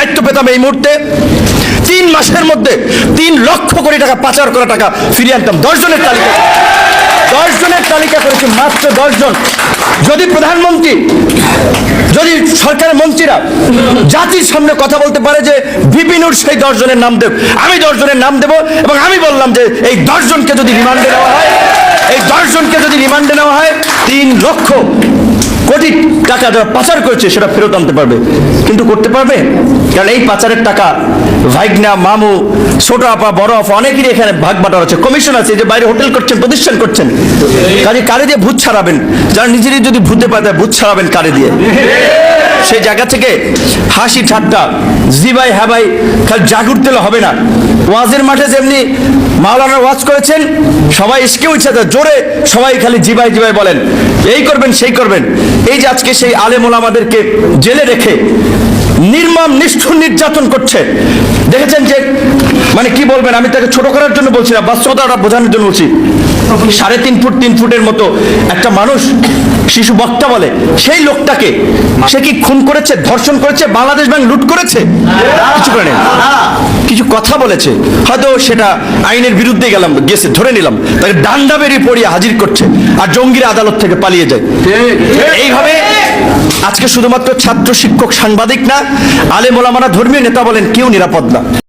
দায়িত্ব পেতাম এই মুহূর্তে 3 মাসের মধ্যে 3 লক্ষ কোটি টাকা পাচার করা টাকা ফিরিয়ে আনতাম। 10 জনের তালিকা, 10 জনের তালিকা করেছি, মাত্র 10 জন। যদি প্রধানমন্ত্রী, যদি সরকারের মন্ত্রীরা জাতির সামনে কথা বলতে পারে যে বিপিনুর সেই 10 জনের নাম দেব, আমি 10 জনের নাম দেব। এবং আমি বললাম যে এই 10 জনকে যদি রিমান্ডে নেওয়া হয়, এই 10 জনকে যদি রিমান্ডে নেওয়া হয় 3 লক্ষ কোটি টাকা যারা পাচার করেছে সেটা ফেরত আনতে পারবে। কিন্তু করতে পারবে? কারণ এই পাচারের টাকা ভাইগনা, মামু, ছোট আপা, বড় আপা অনেকেরই এখানে ভাগ বাটার আছে, কমিশন আছে, যে বাইরে হোটেল করছেন, প্রতিষ্ঠান করছেন। কাজে কারে দিয়ে ভূত ছাড়াবেন? যারা নিজেরই যদি ভূতে পায় ভূত ছাড়াবেন কারে দিয়ে? সেই জায়গা থেকে হাসি ঠাট্টা, জিবাই হ্যাবাই খালি জাগুর দিলে হবে না। ওয়াজের মাঠে যেমনি মাওলানা ওয়াজ করেছেন, সবাই ইসকে উঠছে জোরে, সবাই খালি জিবাই জিবাই বলেন, এই করবেন সেই করবেন। এই যে আজকে সেই আলেম ওলামাদেরকে জেলে রেখে নির্মম নিষ্ঠুর নির্যাতন করছে, দেখেছেন যে মানে কি বলবেন, আমি তাকে ছোট করার জন্য বলছি না, বাস্তবতাটা বোঝানোর জন্য বলছি। 3.5 ফুট 3 ফুটের মতো একটা মানুষ, শিশু বক্তা বলে, সেই লোকটাকে সে কি খুন করেছে, ধর্ষণ করেছে, বাংলাদেশ ব্যাংক লুট করেছে? কিছু করে নেই, কিছু কথা বলেছে, হয়তো সেটা আইনের বিরুদ্ধে গেছে, ধরে নিলাম, তাকে ডান্ডা বেরিয়ে পড়িয়ে হাজির করছে, আর জঙ্গিরা আদালত থেকে পালিয়ে যায়। এইভাবে আজকে শুধুমাত্র ছাত্র, শিক্ষক, সাংবাদিক না, আলেম ওলামারা, ধর্মীয় নেতা বলেন, কেউ নিরাপদ না।